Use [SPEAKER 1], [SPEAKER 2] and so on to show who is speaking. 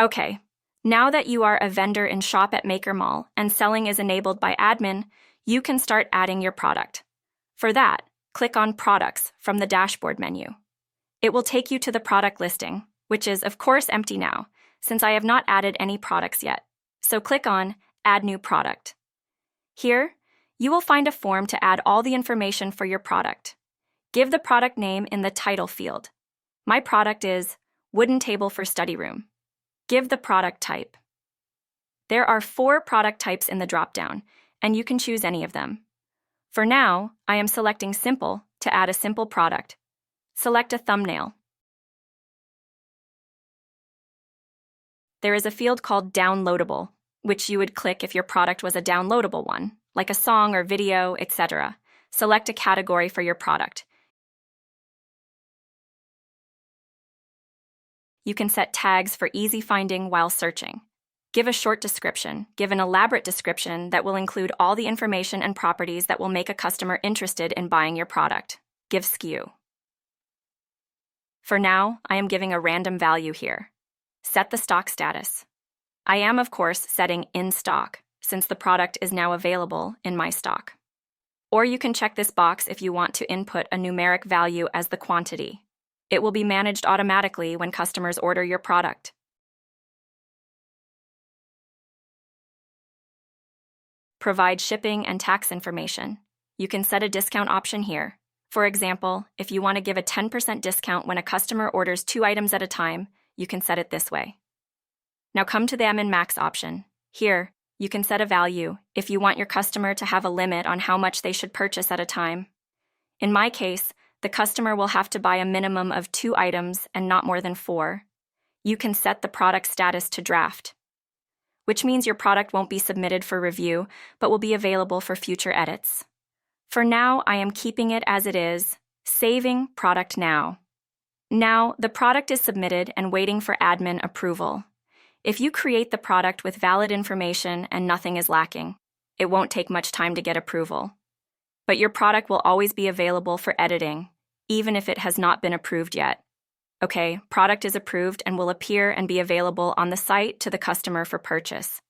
[SPEAKER 1] Okay, now that you are a vendor in Shop at Maker Mall and selling is enabled by admin, you can start adding your product. For that, click on Products from the dashboard menu. It will take you to the product listing, which is of course empty now, since I have not added any products yet. So click on Add New Product. Here, you will find a form to add all the information for your product. Give the product name in the title field. My product is Wooden Table for Study Room. Give the product type. There are 4 product types in the dropdown, and you can choose any of them. For now, I am selecting Simple to add a simple product. Select a thumbnail. There is a field called Downloadable, which you would click if your product was a downloadable one, like a song or video, etc. Select a category for your product. You can set tags for easy finding while searching. Give a short description. Give an elaborate description that will include all the information and properties that will make a customer interested in buying your product. Give SKU. For now, I am giving a random value here. Set the stock status. I am, of course, setting in stock, since the product is now available in my stock. Or you can check this box if you want to input a numeric value as the quantity. It will be managed automatically when customers order your product. Provide shipping and tax information. You can set a discount option here. For example, if you want to give a 10% discount when a customer orders 2 items at a time, you can set it this way. Now come to the Min-Max option. Here, you can set a value if you want your customer to have a limit on how much they should purchase at a time. In my case, the customer will have to buy a minimum of 2 items and not more than 4. You can set the product status to draft, which means your product won't be submitted for review, but will be available for future edits. For now, I am keeping it as it is, saving product now. Now, the product is submitted and waiting for admin approval. If you create the product with valid information and nothing is lacking, it won't take much time to get approval. But your product will always be available for editing, even if it has not been approved yet. Okay, product is approved and will appear and be available on the site to the customer for purchase.